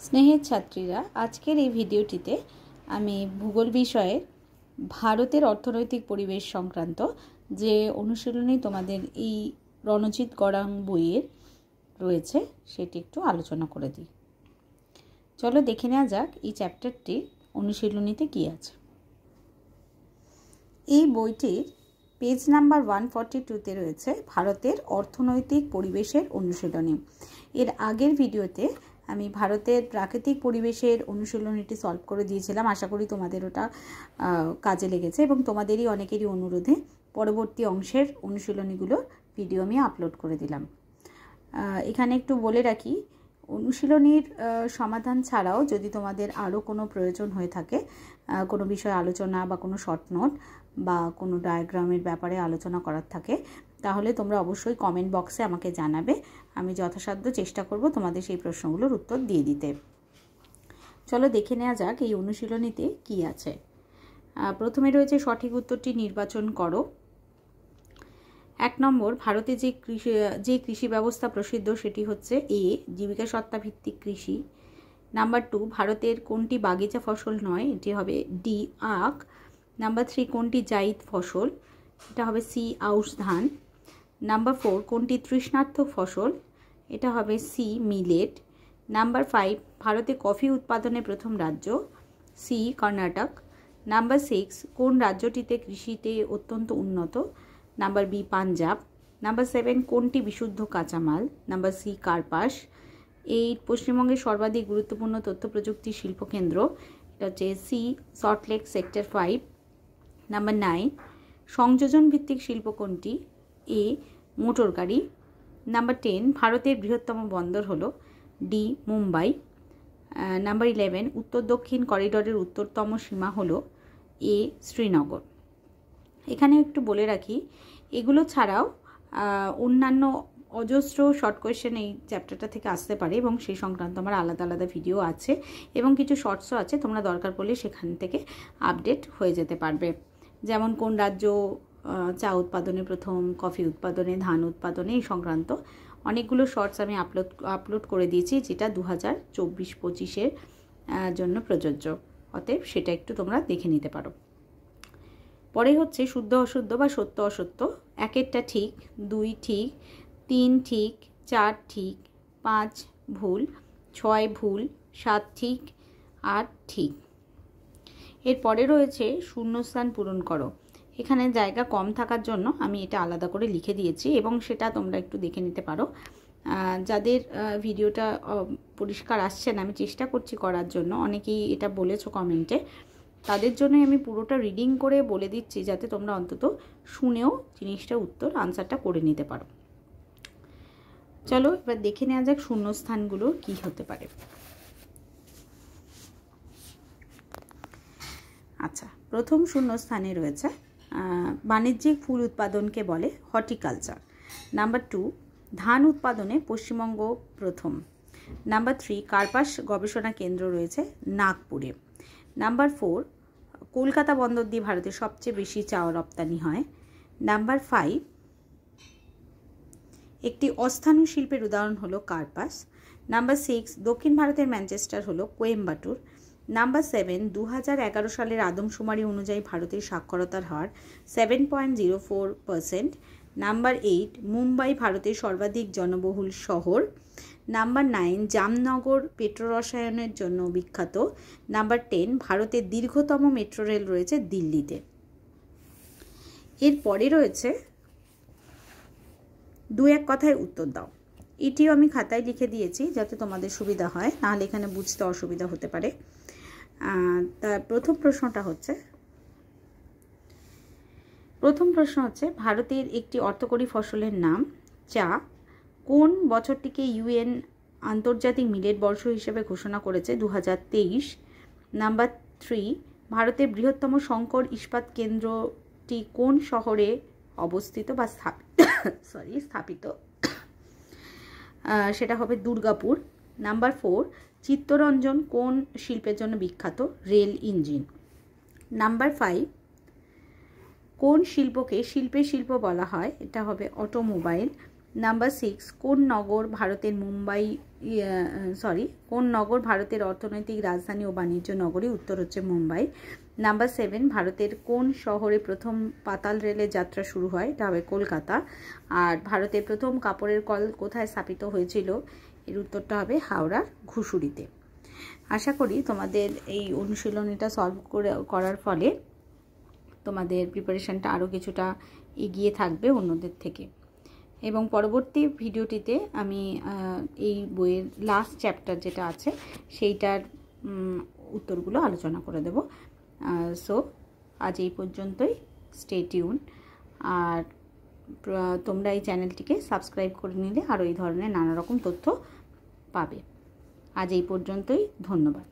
স্নেহের ছাত্রীরা, আজকের এই ভিডিওটিতে আমি ভূগোল বিষয়ে ভারতের অর্থনৈতিক পরিবেশ সংক্রান্ত যে অনুশীলনী তোমাদের এই রণজিৎ গড়াং বইয়ের রয়েছে সেটি একটু আলোচনা করে দিই। চলো দেখে নেওয়া যাক এই চ্যাপ্টারটি অনুশীলনীতে কী আছে। এই বইটির পেজ নাম্বার 142-তে রয়েছে ভারতের অর্থনৈতিক পরিবেশের অনুশীলনী। এর আগের ভিডিওতে আমি ভারতের প্রাকৃতিক পরিবেশের অনুশীলনীটি সলভ করে দিয়েছিলাম। আশা করি তোমাদের ওটা কাজে লেগেছে এবং তোমাদেরই অনেকেরই অনুরোধে পরবর্তী অংশের অনুশীলনীগুলোর ভিডিও আমি আপলোড করে দিলাম। এখানে একটু বলে রাখি, অনুশীলনীর সমাধান ছাড়াও যদি তোমাদের আরও কোনো প্রয়োজন হয়ে থাকে, কোনো বিষয় আলোচনা বা কোনো শর্ট নোট বা কোনো ডায়াগ্রামের ব্যাপারে আলোচনা করার থাকে, তাহলে তোমরা অবশ্যই কমেন্ট বক্সে আমাকে জানাবে। আমি যথাসাধ্য চেষ্টা করব তোমাদের সেই প্রশ্নগুলোর উত্তর দিয়ে দিতে। চলো দেখে নেওয়া যাক এই অনুশীলনীতে কি আছে। প্রথমে রয়েছে সঠিক উত্তরটি নির্বাচন করো। 1 নম্বর, ভারতে যে কৃষি ব্যবস্থা প্রসিদ্ধ সেটি হচ্ছে এ, জীবিকা সত্তা ভিত্তিক কৃষি। নাম্বার 2, ভারতের কোনটি বাগিচা ফসল নয়, এটি হবে ডি, আখ। নাম্বার 3, কোনটি জায়িদ ফসল, এটা হবে সি, আউশ ধান। নাম্বার 4, কোনটি তৃষ্ণার্থক ফসল, এটা হবে সি, মিলেট। নাম্বার 5, ভারতে কফি উৎপাদনের প্রথম রাজ্য, সি, কর্ণাটক। নাম্বার 6, কোন রাজ্যটিতে কৃষিতে অত্যন্ত উন্নত, নাম্বার বি, পাঞ্জাব। নাম্বার 7, কোনটি বিশুদ্ধ কাঁচামাল, নাম্বার সি, কার্পাস। 8, পশ্চিমবঙ্গের সর্বাধিক গুরুত্বপূর্ণ তথ্য প্রযুক্তি শিল্পকেন্দ্র, এটা হচ্ছে সি, সল্টলেক সেক্টর 5। নাম্বার 9, সংযোজন ভিত্তিক শিল্প কোনটি, এ, মোটর গাড়ি। নাম্বার 10, ভারতের বৃহত্তম বন্দর হলো ডি, মুম্বাই। নাম্বার 11, উত্তর দক্ষিণ করিডোরের উত্তরতম সীমা হলো এ, শ্রীনগর। এখানে একটু বলে রাখি, এগুলো ছাড়াও অন্যান্য অজস্র শর্ট কোয়েশ্চেন এই চ্যাপ্টারটা থেকে আসতে পারে এবং সেই সংক্রান্ত আমার আলাদা আলাদা ভিডিও আছে এবং কিছু শর্টসও আছে, তোমরা দরকার পড়লে সেখান থেকে আপডেট হয়ে যেতে পারবে। যেমন কোন রাজ্য চা উৎপাদনে প্রথম, কফি উৎপাদনে, ধান উৎপাদনে, এই সংক্রান্ত অনেকগুলো শর্টস আমি আপলোড করে দিয়েছি, যেটা 2024-25-এর জন্য প্রযোজ্য। অতএব সেটা একটু তোমরা দেখে নিতে পারো। পরে হচ্ছে শুদ্ধ অশুদ্ধ বা সত্য অসত্য। 1টা ঠিক, 2 ঠিক, 3 ঠিক, 4 ঠিক, 5 ভুল, 6 ভুল, 7 ঠিক, 8 ঠিক। এরপরে রয়েছে শূন্যস্থান পূরণ করো। এখানে জায়গা কম থাকার জন্য আমি এটা আলাদা করে লিখে দিয়েছি এবং সেটা তোমরা একটু দেখে নিতে পারো। যাদের ভিডিওটা পরিষ্কার আসছে না, আমি চেষ্টা করছি করার জন্য, অনেকেই এটা বলেছো কমেন্টে, তাদের জন্যই আমি পুরোটা রিডিং করে বলে দিচ্ছি, যাতে তোমরা অন্তত শুনেও জিনিসটা আনসারটা করে নিতে পারো। চলো এবার দেখে নেওয়া যাক শূন্যস্থানগুলো কি হতে পারে। আচ্ছা, প্রথম শূন্যস্থানে রয়েছে বাণিজ্যিক ফুল উৎপাদনকে বলে হর্টিকালচার। নাম্বার 2, ধান উৎপাদনে পশ্চিমবঙ্গ প্রথম। নাম্বার 3, কার্পাস গবেষণা কেন্দ্র রয়েছে নাগপুরে। নাম্বার 4, কলকাতা বন্দর দিয়ে ভারতের সবচেয়ে বেশি চা রপ্তানি হয়। নাম্বার 5, একটি অস্থানীয় শিল্পের উদাহরণ হলো কার্পাস। নাম্বার 6, দক্ষিণ ভারতের ম্যানচেস্টার হলো কোয়েম্বাটুর। নাম্বার 7, 2011 সালের আদমশুমারি অনুযায়ী ভারতের সাক্ষরতার হার 7.04%। নাম্বার 8, মুম্বাই ভারতের সর্বাধিক জনবহুল শহর। নাম্বার 9, জামনগর পেট্রোরসায়নের জন্য বিখ্যাত। নাম্বার 10, ভারতের দীর্ঘতম মেট্রো রেল রয়েছে দিল্লিতে। এরপরে রয়েছে 2-1 কথায় উত্তর দাও। এটিও আমি খাতায় লিখে দিয়েছি যাতে তোমাদের সুবিধা হয়, নাহলে এখানে বুঝতে অসুবিধা হতে পারে। তার প্রথম প্রশ্ন হচ্ছে ভারতের একটি অর্থকরী ফসলের নাম চা। কোন বছরটিকে ইউএন আন্তর্জাতিক মিলেট বর্ষ হিসেবে ঘোষণা করেছে? 2023। নাম্বার 3, ভারতের বৃহত্তম শঙ্কর ইস্পাত কেন্দ্রটি কোন শহরে অবস্থিত বা স্থাপিত? সেটা হবে দুর্গাপুর। নাম্বার 4, চিত্তরঞ্জন কোন শিল্পের জন্য বিখ্যাত? Rail engine. নাম্বার 5, কোন শিল্পকে শিল্পের শিল্প বলা হয়? এটা হবে অটোমোবাইল। নাম্বার 6, কোন নগর ভারতের অর্থনৈতিক রাজধানী ও বাণিজ্য নগরী? উত্তর হচ্ছে মুম্বাই। নাম্বার 7, ভারতের কোন শহরে প্রথম পাতাল রেলের যাত্রা শুরু হয়? এটা হবে কলকাতা। আর ভারতের প্রথম কাপড়ের কল কোথায় স্থাপিত হয়েছিল? এর উত্তরটা হবে হাওড়ার ঘুষুরিতে। আশা করি তোমাদের এই অনুশীলনীটা সলভ করার ফলে তোমাদের প্রিপারেশনটা আরও কিছুটা এগিয়ে থাকবে অন্যদের থেকে। এবং পরবর্তী ভিডিওটিতে আমি এই বইয়ের লাস্ট চ্যাপ্টার যেটা আছে সেইটার উত্তরগুলো আলোচনা করে দেব। সো আজ এই পর্যন্তই। Stay tune. আর তোমরা এই চ্যানেলটিকে সাবস্ক্রাইব করে নিলে আরও এই ধরনের নানা রকম তথ্য পাবে। আজ এই পর্যন্তই। ধন্যবাদ।